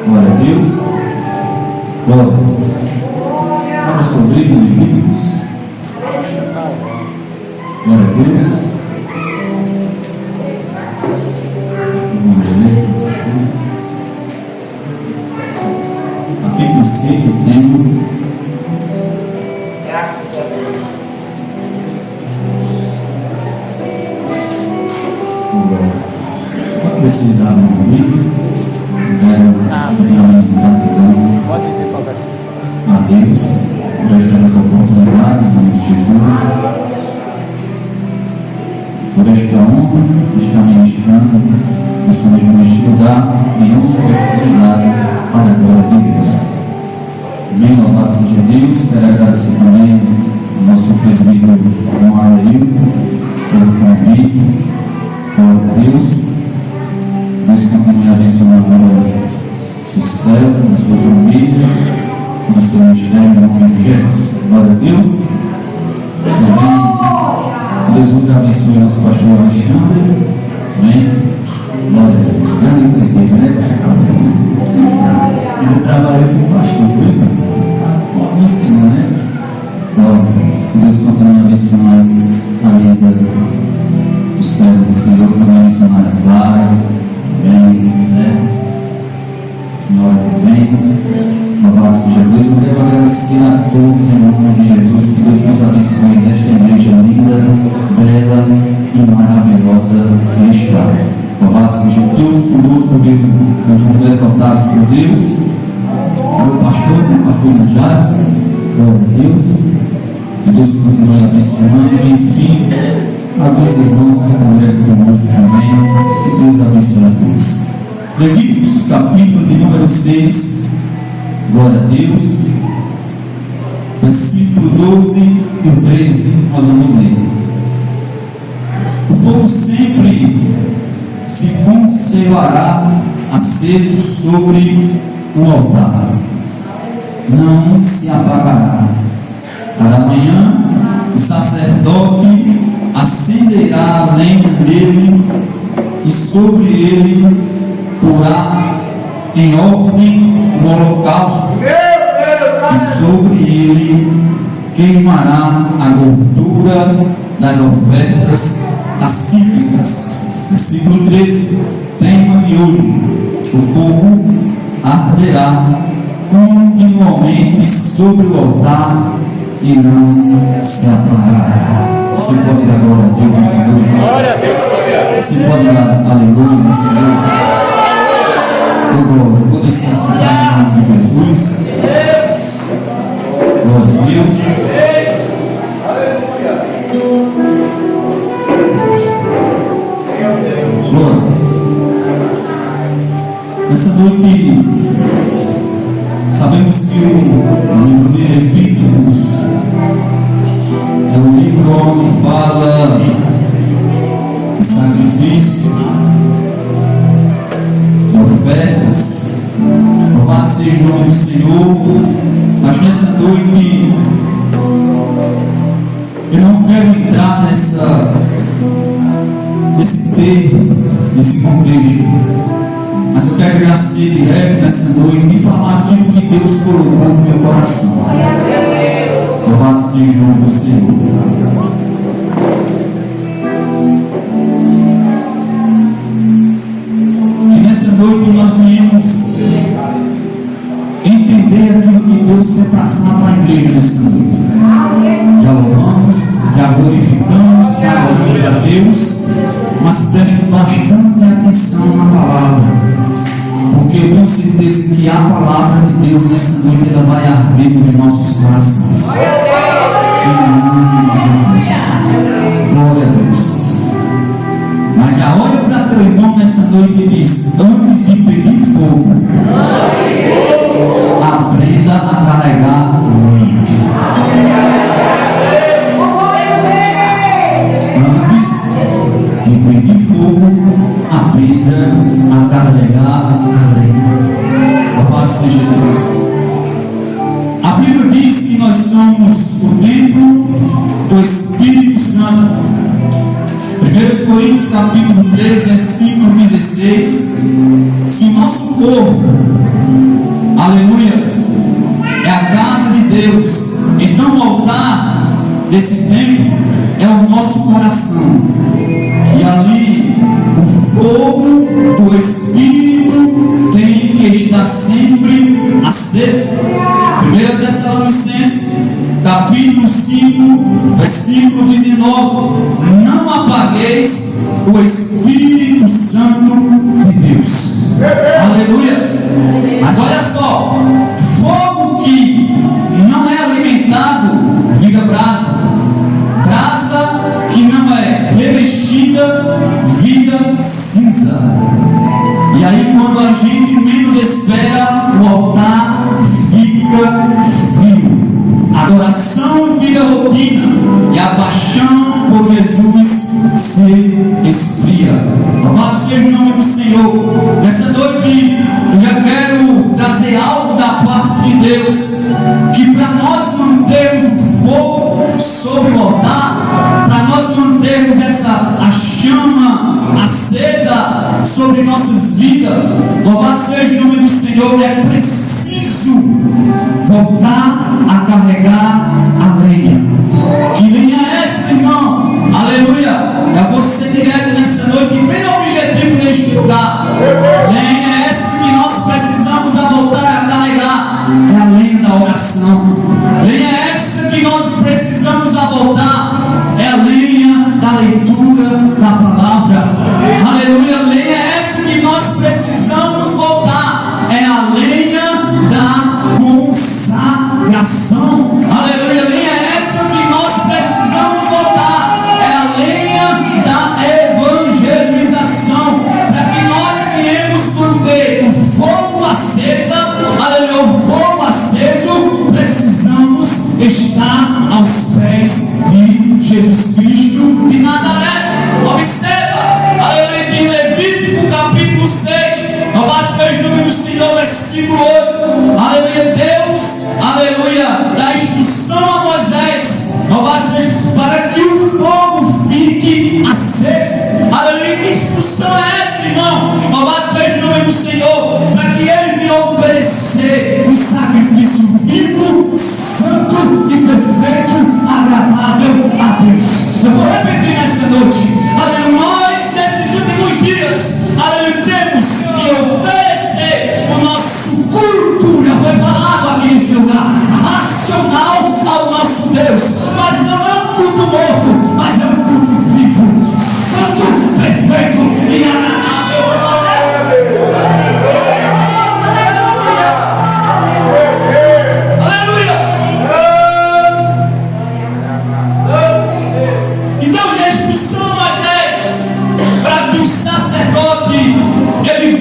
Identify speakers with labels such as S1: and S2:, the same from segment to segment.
S1: Glória a Deus. Glórias. Abra sua Bíblia, Levíticos. Glória a Deus. Capítulo 6, o tema. Enquanto vocês abrem comigo, quero estudar gratidão a Deus por esta oportunidade, em nome de Jesus, por esta honra de estar ministrando principalmente neste lugar, em uma festividade para a glória de Deus. Bem louvado seja Deus. Quero agradecer também ao nosso presbítero João Arildo pelo convite. Glória a Deus. Deus continue abençoando a vida do seu servo, da sua família, do seu ministério, em nome de Jesus. Glória a Deus. Também Deus abençoe nosso pastor Alexandre. Amém. Glória a Deus. Grande igreja, né, pastor? Ele trabalhou com o pastor, viu? Uma ensina, né? Glória a Deus. Que Deus continue abençoando a vida do servo do Senhor, também a missionária Clara. Amém. Certo? Senhora também. Louvado seja Deus. Eu quero agradecer a todos em nome de Jesus. Que Deus nos abençoe nesta igreja linda, bela e maravilhosa que está. Louvado seja Deus conosco, nós vamos exaltados por Deus. O pastor Najara, glória a Deus. Que Deus continue abençoando. E enfim, abençoe irmão que mulher conosco também. Que Deus abençoe a todos. Levíticos, capítulo de número 6. Glória a Deus. Versículo 12 e o 13, nós vamos ler. O fogo sempre se conservará aceso sobre o altar, não se apagará. Cada manhã o sacerdote acenderá a lenha dele e sobre ele porá em ordem o holocausto e sobre ele queimará a gordura das ofertas pacíficas. Versículo 13, tema de hoje: o fogo arderá continuamente sobre o altar e não se apagará. Você pode dar glória a Deus nessa noite? Você pode dar aleluia nessa noite? Glória, pode se assentar no nome de Jesus. Glória a Deus. Nessa noite, sabemos que o livro de Levíticos é um livro onde fala de sacrifício, de ofertas. Louvado seja o nome do Senhor. Mas nessa noite, eu não quero entrar nesse termo, nesse contexto. Mas eu quero já ser direto nessa noite e falar aquilo que Deus colocou no meu coração. Louvado seja o nome do Senhor. Que nessa noite nós venhamos entender aquilo que Deus quer passar para a igreja nessa noite. Já louvamos, já glorificamos, já adoramos a Deus, mas preste bastante atenção na palavra. Porque eu tenho certeza que a palavra de Deus nessa noite ela vai arder nos nossos corações. Em nome de Jesus. Glória a Deus. Mas já olha para teu irmão nessa noite e diz: antes de pedir fogo, aprenda a carregar lenha. Antes de pedir fogo, aprenda a carregar a lenha. Louvado seja Deus. A Bíblia diz que nós somos o templo do Espírito Santo. 1 Coríntios capítulo 3, versículo 16. Se o nosso corpo, aleluias, é a casa de Deus, então o altar desse templo é o nosso coração, e ali o fogo do Espírito tem que estar sempre aceso. 1 Tessalonicenses capítulo 5, versículo 19: não apagueis o Espírito Santo de Deus. Aleluias. Mas olha só, fogo que não é alimentado vira brasa, brasa que não é revestida vira cinza. E aí, quando a gente menos espera, o altar fica frio, a adoração vira rotina e a paixão por Jesus se esfria. Louvado seja o nome do Senhor. Nessa noite eu já quero trazer algo da parte de Deus, que para nós mantermos o fogo sobre o altar, para nós mantermos a chama acesa sobre nossas vidas, louvado seja o nome do Senhor, é preciso voltar a carregar a lenha. Que lenha é essa, irmão? Aleluia! É você direto nessa noite, bem objetivo neste lugar. Lenha é essa que nós precisamos voltar a carregar, é a lenha da oração. Lenha é essa que nós precisamos voltar, é a lenha da leitura da palavra. Aleluia! Lenha é essa que nós precisamos voltar, é a lenha da consagração. Aleluia! Lenha é essa que nós precisamos voltar, é a lenha da evangelização, para que nós viemos manter o fogo aceso. Aleluia! O fogo aceso, precisamos estar aos pés de Jesus Cristo de Nazaré. Observa, aleluia, que em Levítico capítulo 6, louvado seja o nome do Senhor, versículo 8, aleluia, Deus, aleluia, dá instrução a Moisés, louvado seja, para que o fogo fique aceso. Aleluia, que instrução é essa, irmão? Louvado seja o nome do Senhor, para que ele venha oferecer um sacrifício vivo, santo e perfeito, agradável a Deus. Eu vou repetir nessa noite, aleluia, nós nesses últimos dias, aleluia, temos que oferecer o nosso culto, já foi falado aqui nesse lugar, racional ao nosso Deus, mas não é um culto morto, mas é um culto vivo, santo, perfeito e agradável a Deus. Aleluia! Então, a instrução a Moisés, para que o sacerdote ele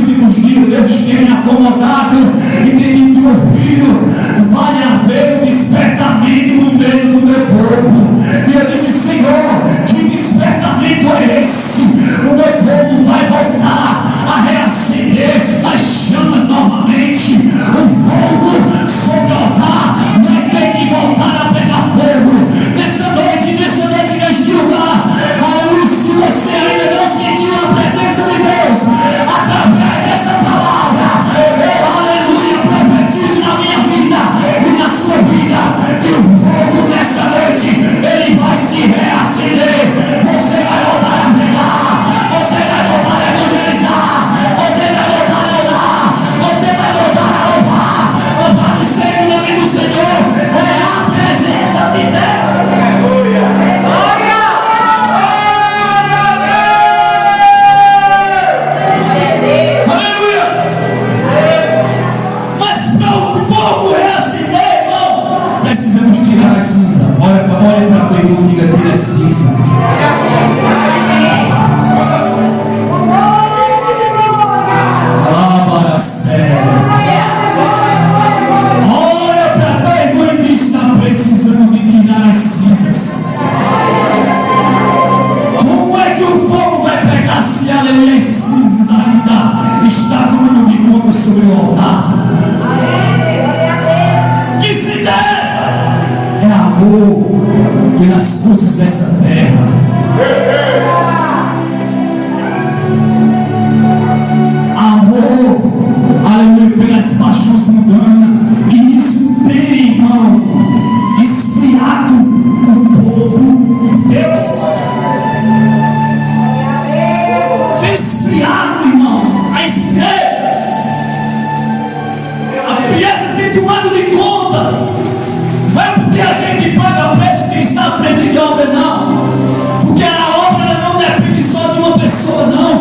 S1: últimos dias Deus tem acomodado e tem dito: meu filho, vai haver um despertamento no meio do meu povo. E eu disse: Senhor, que despertamento é esse? O meu povo vai voltar a reacender as chamas novamente. O fogo sobre o altar vai ter que voltar a pegar fogo. Nessa noite, neste lugar, aleluia, se você ainda não sentiu a presença de Deus, através dessa palavra, eu, aleluia, profetizo na minha vida e na sua vida, que o fogo nessa noite, ele vai se reacender. Você vai voltar a pegar, você vai voltar a evangelizar, você vai voltar a orar, você vai voltar a louvar. Louvado seja o nome do Senhor, é a presença de Deus. Precisamos tirar a cinza. Olha para o teu irmão e diga: tira a cinza. Para a sério. Olha para teu irmão e diz: está precisando de tirar as cinzas. Como é que o fogo vai pegar se aleluia as cinzas ainda está tomando de conta sobre o altar? Que cinza é? É amor pelas coisas dessa terra. Amor, aleluia, pelas paixões mundanas. E isso tem, irmão, esfriado o povo de Deus. Tem esfriado, irmão, as igrejas. A frieza tem tomado de contas. Não é porque a gente paga preço que está à frente de obra, não. Porque a obra não depende só de uma pessoa, não.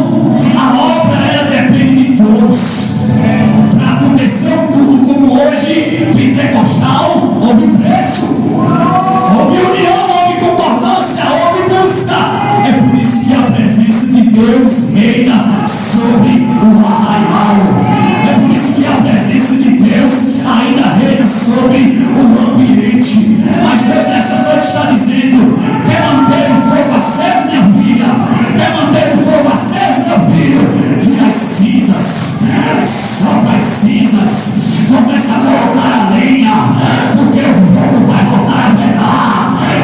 S1: A obra, ela depende de todos. Para acontecer um culto como hoje, pentecostal, houve preço, houve união, houve concordância, houve busca. É por isso que a presença de Deus reina sobre o arraial. É por isso que a presença de Deus ainda reina sobre o ambiente. Mas Deus nessa noite está dizendo: quer manter o fogo aceso, minha filha? Quer manter o fogo aceso, meu filho? Tira as cinzas, sopra as cinzas, começa a colocar a lenha, porque o fogo vai voltar a pegar.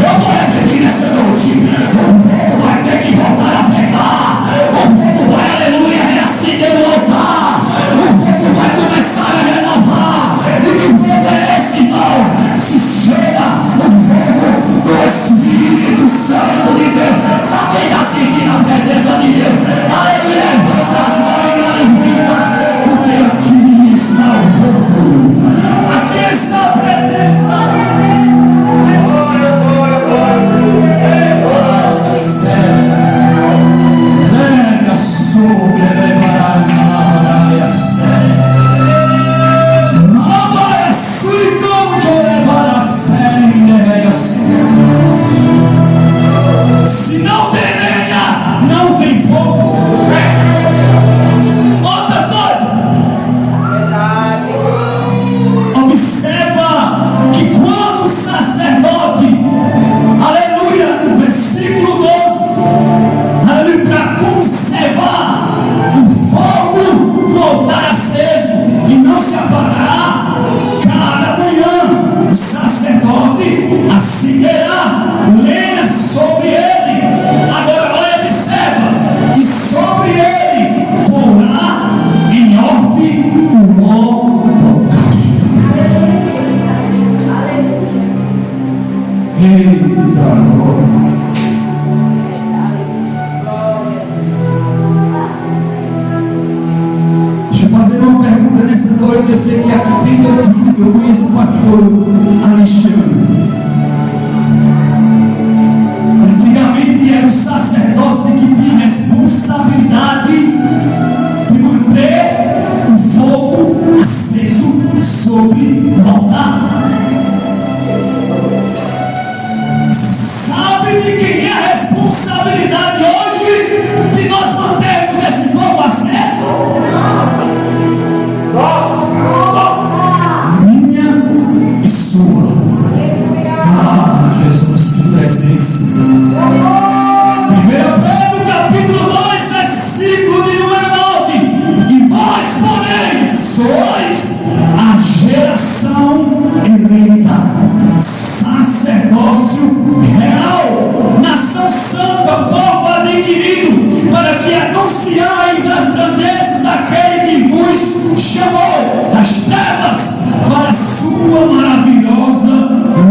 S1: Eu vou repetir nessa noite: o fogo vai ter que voltar a pegar. O fogo vai, aleluia, reacender o altar. O fogo vai começar a renovar. E que fogo é esse, irmão? Se chama o fogo do Espírito Santo de Deus. Sabe quem está sentindo a presença de Deus? Aleluia, levanta as mãos e glorifica, porque aqui está o fogo. Aqui está a presença. Nega sobre levará a sério. Se não tem lenha, não tem fogo. Outra coisa, observa que quando o sacerdote, aleluia, no versículo 12, aleluia, para conservar o fogo voltar aceso e não se apagará, cada manhã o sacerdote acenderá lenha sobre ele. Agora olha, observa, e sobre ele porá em ordem o holocausto. Eita glória. Deixa eu fazer uma pergunta nessa noite. Eu sei que aqui tem doutrina, que eu conheço o pastor Alexandre. Antigamente era o sacerdote que tinha responsabilidade de manter o fogo aceso sobre o altar. Sabe de quem é a responsabilidade hoje de nós mantermos esse fogo aceso? sois a geração eleita, sacerdócio real, nação santa, povo adquirido, para que anunciais as grandezas daquele que vos chamou das trevas para a sua maravilhosa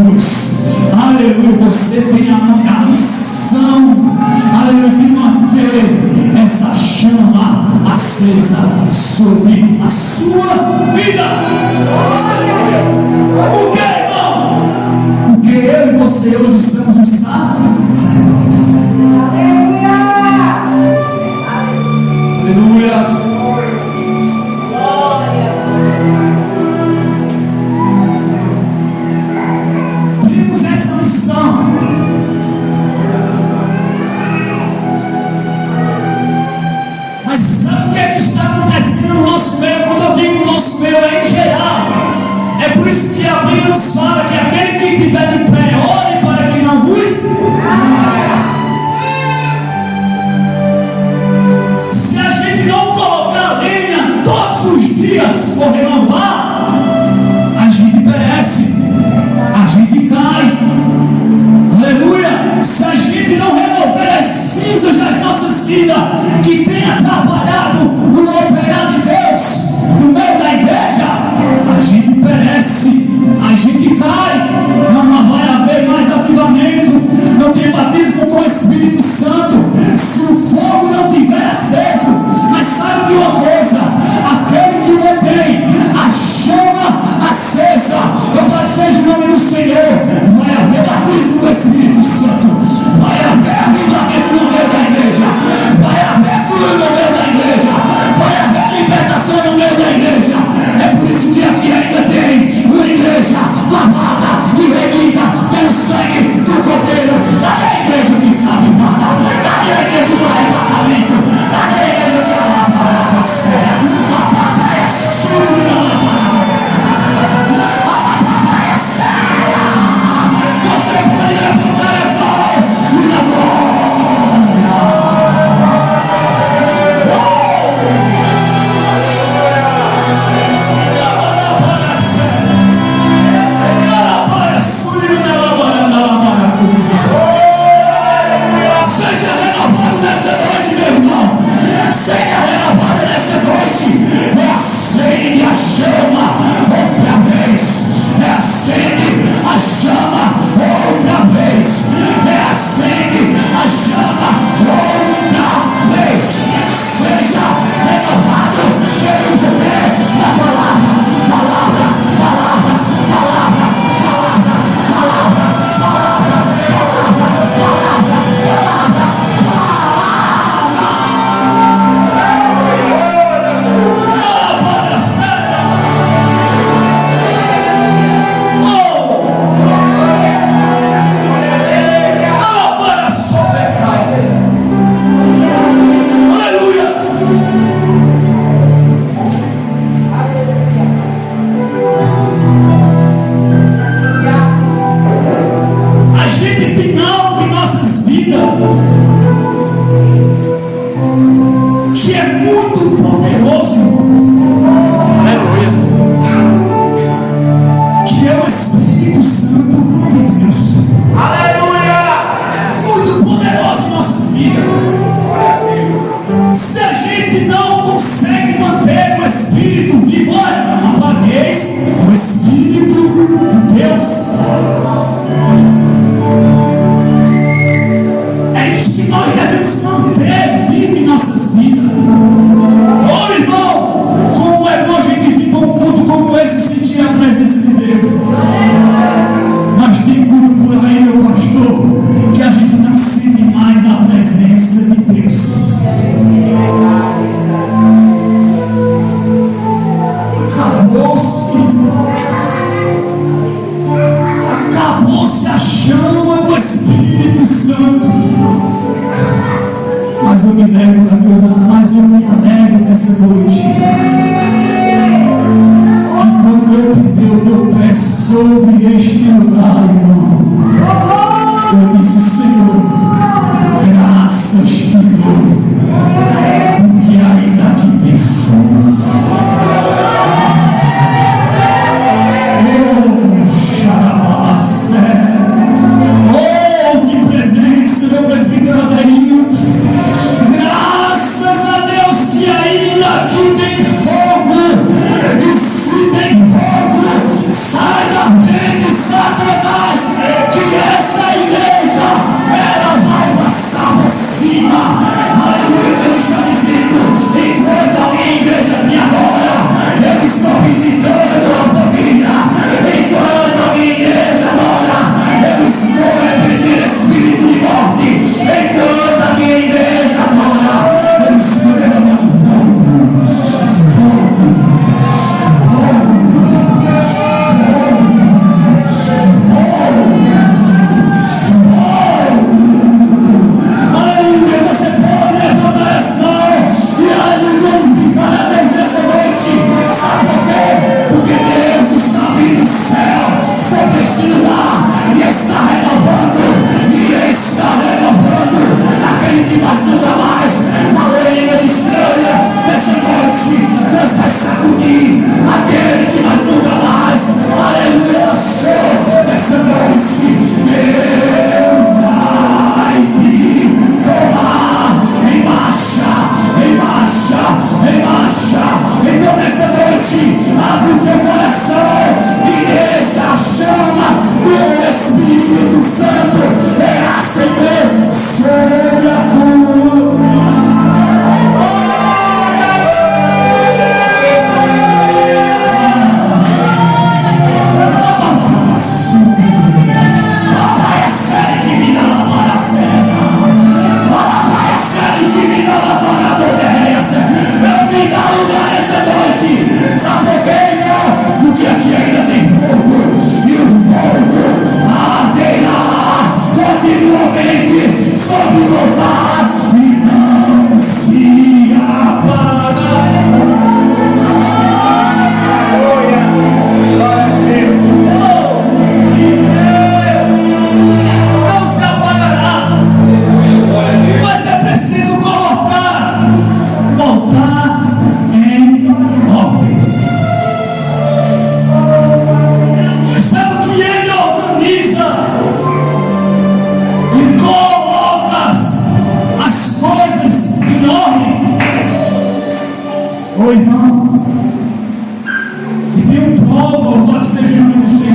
S1: luz. Aleluia, você tem a missão, aleluia, de manter essa chama acesa sobre a sua vida. Por que, irmão? Porque eu e você hoje somos um sacerdote. Aleluia. Temos essa missão. Mas sabe o que é que está acontecendo no nosso meio? Quando eu digo no nosso meio, é em geral. É por isso que a Bíblia nos fala que aquele que estiver de pé, ore para que não vos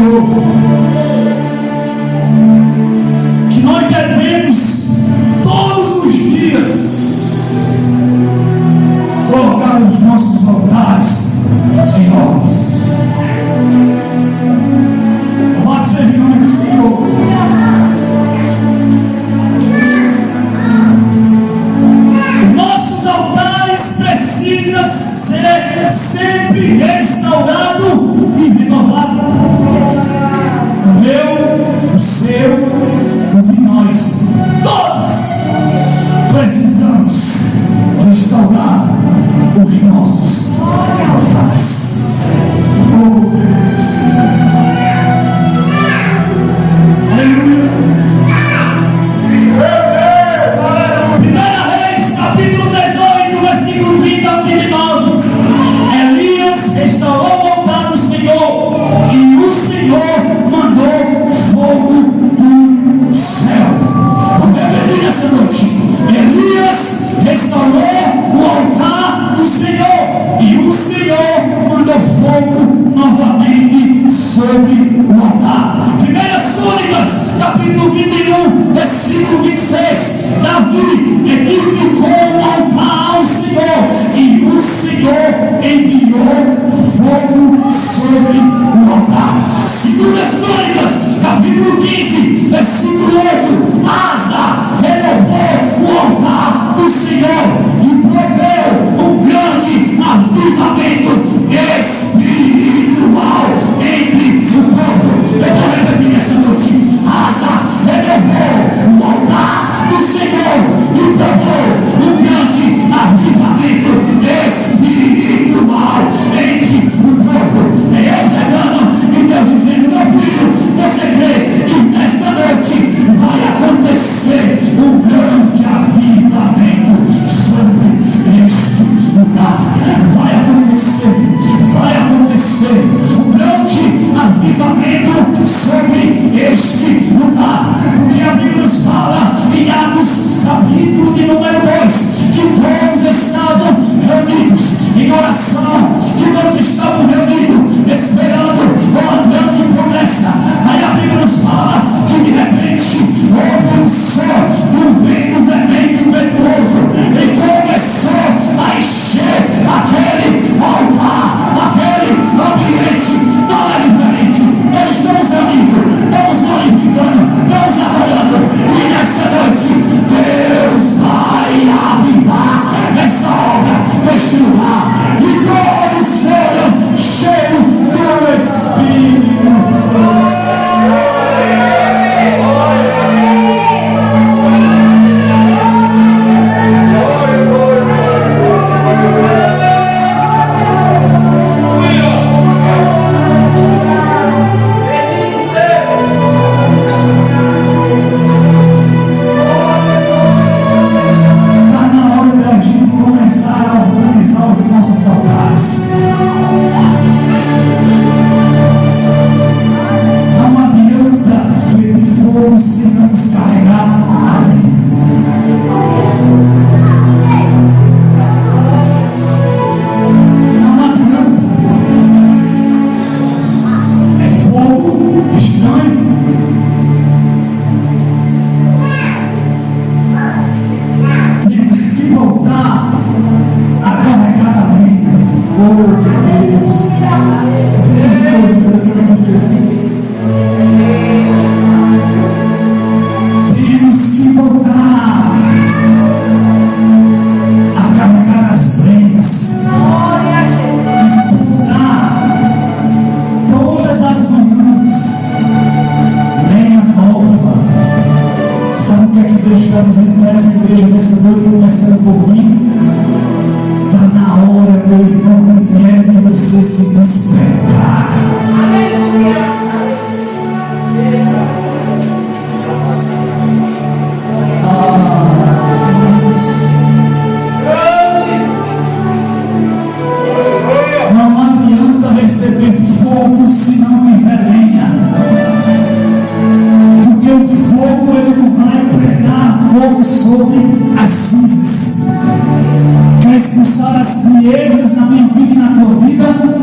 S1: Senhor, que nós devemos todos os dias colocar os nossos altares em obras. Louvado seja o nome do Senhor. Nossos altares precisam ser sempre restaurado e renovado. O meu, o seu, o de nós, todos precisamos restaurar os nossos altares. Oh Deus. Aleluia. 1 Reis, capítulo 18, versículo 30 ao 39. Elias restaurou o altar do Senhor, e o Senhor mandou fogo do céu. Vou repetir nessa noite. Elias restaurou o altar do Senhor, e o Senhor mandou fogo novamente sobre o altar. 1 Crônicas, capítulo 21, versículo 26. Davi edificou um altar ao Senhor, e o Senhor enviou fogo sobre o altar. 2 Crônicas, capítulo 15, versículo 8. Asa renovou o altar do Senhor e proveu um grande avivamento espiritual entre o povo. Eu vou repetir essa noite. Asa renovou o altar do Senhor e provou um grande avivamento espiritual entre o povo. Eu pegando e Deus dizendo: meu filho, você crê que nesta noite vai acontecer um grande avivamento sobre este lugar? Vai acontecer um grande avivamento sobre este lugar, porque a Bíblia nos fala em Atos capítulo de número 2 que todos estavam reunidos em oração, que todos estavam reunidos esperando uma grande promessa. Aí a Bíblia nos fala que de repente houve um som de um vento veemente impetuoso e começou a encher aquele altar, aquele ambiente. Não é diferente. Nós estamos reunidos, estamos glorificando, estamos adorando, e nessa noite Deus vai avivar essa obra neste lugar, e todos foram cheios do Espírito Santo.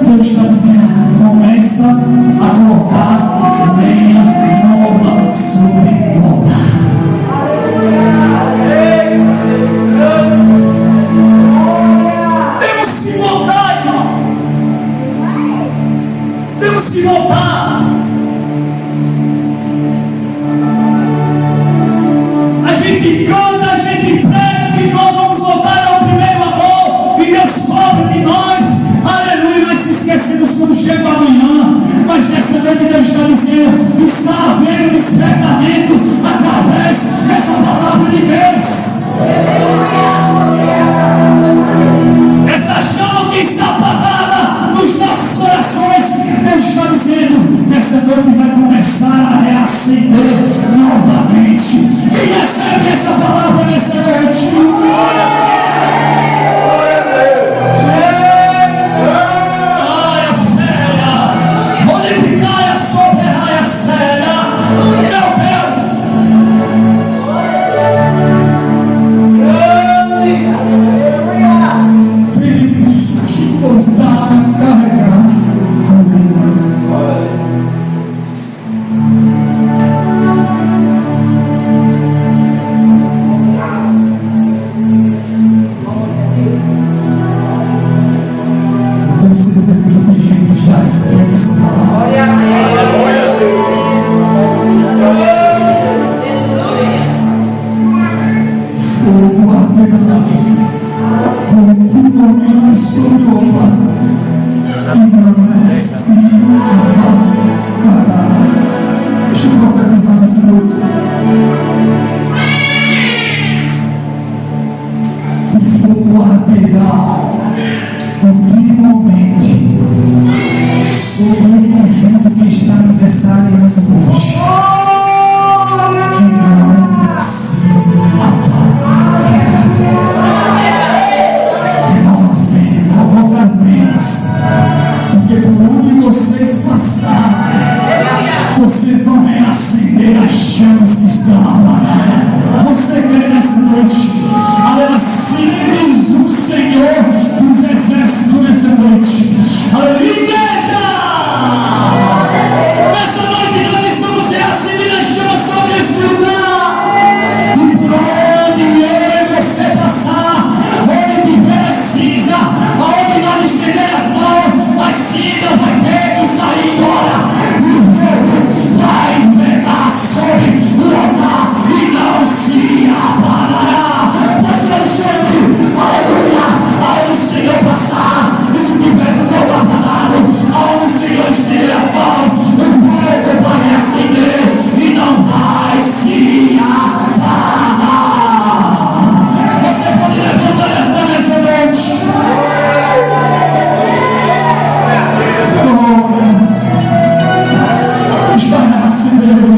S1: Deus está dizendo: começa a colocar temos que voltar. A gente canta, a gente prega que nós vamos voltar ao primeiro amor e Deus cobra de nós, aleluia, mas se esquecemos quando chega amanhã. Mas nessa noite Deus está dizendo, está havendo despertamento através dessa palavra de Deus. Essa chama que está apagada nos nossos corações, Deus está dizendo, nessa noite vai começar a reacender novamente. Quem recebe essa palavra nessa noite? Ai, a séria, modificar a soberania séria, meu Deus. Temos que voltar a carregar. Então, certeza que já tem gente que está recebendo essa palavra. Fogo arderá continuamente sobre o altar, e não é assim. Deixa eu profetizar nessa noite. O fogo arderá continuamente sobre o conjunto que está aniversariando hoje, e não se apagará. Irmãos, bem, coloca as mãos, porque por onde vocês passarem, vocês vão reacender as chamas que estão apagadas. Você crê nessa noite? Aleluia, assim diz o Senhor dos exércitos nessa noite. Aleluia, igreja! Nessa noite nós estamos reacendendo as chamas sobre este lugar. E por onde eu e você passar, onde tiver cinza, aonde nós estender as mãos, a cinza vai ter que sair embora. E o fogo vai pegar sobre o altar e não se apagará. Pastor Alexandre, aleluia, aonde o Senhor passar, e se tiver fogo apagado, aonde o Senhor estender as mãos, o fogo vai reacender e não vai se apagar. Você pode levantar as mãos nessa noite. Está reacendendo.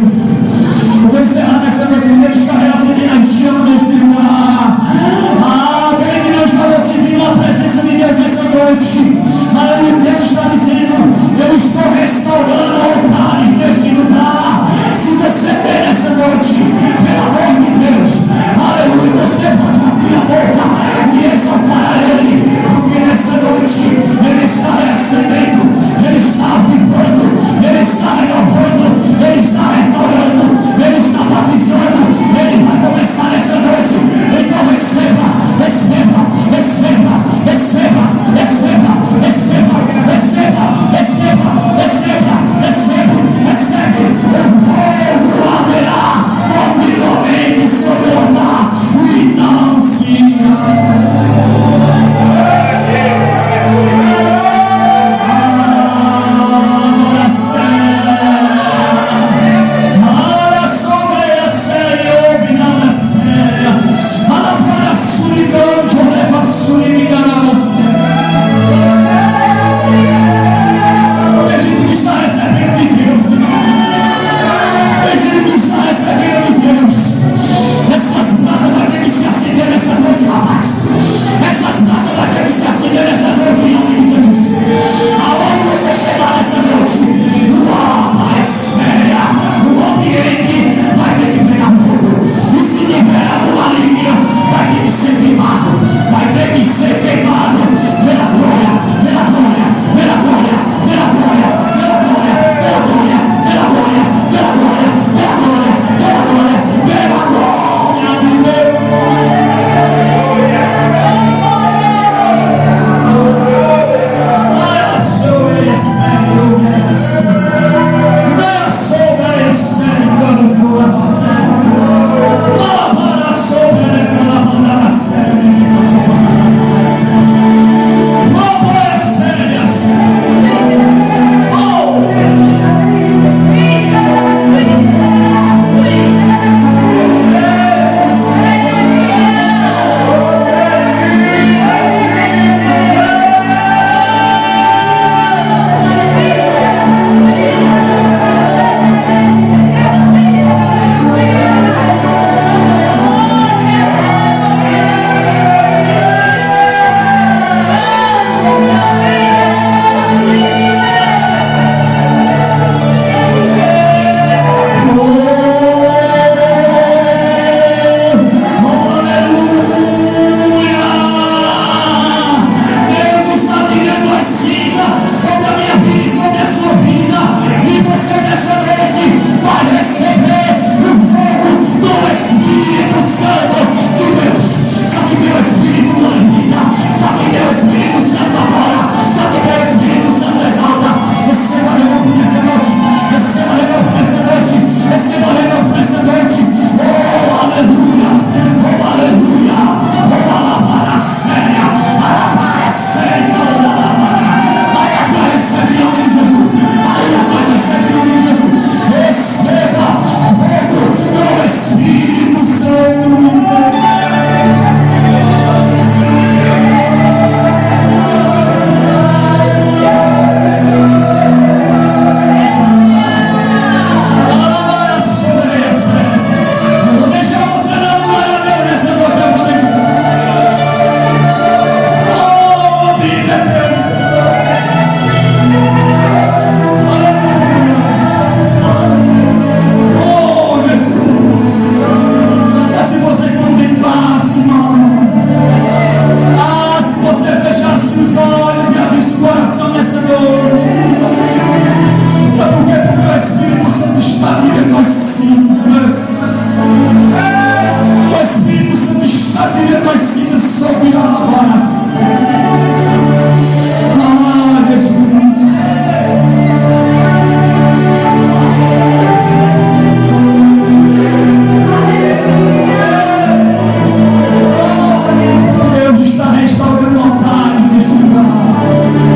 S1: Eu vou encerrar nessa noite. Deus está reacendendo as chamas deste lugar. Creio que Deus estava sentindo a presença de Deus nessa noite. Aleluia, Deus está dizendo, eu estou restaurando altares deste lugar. Se você crê nessa noite, pelo amor de Deus, aleluia, você pode abrir a boca e exaltar a Ele, porque nessa noite Ele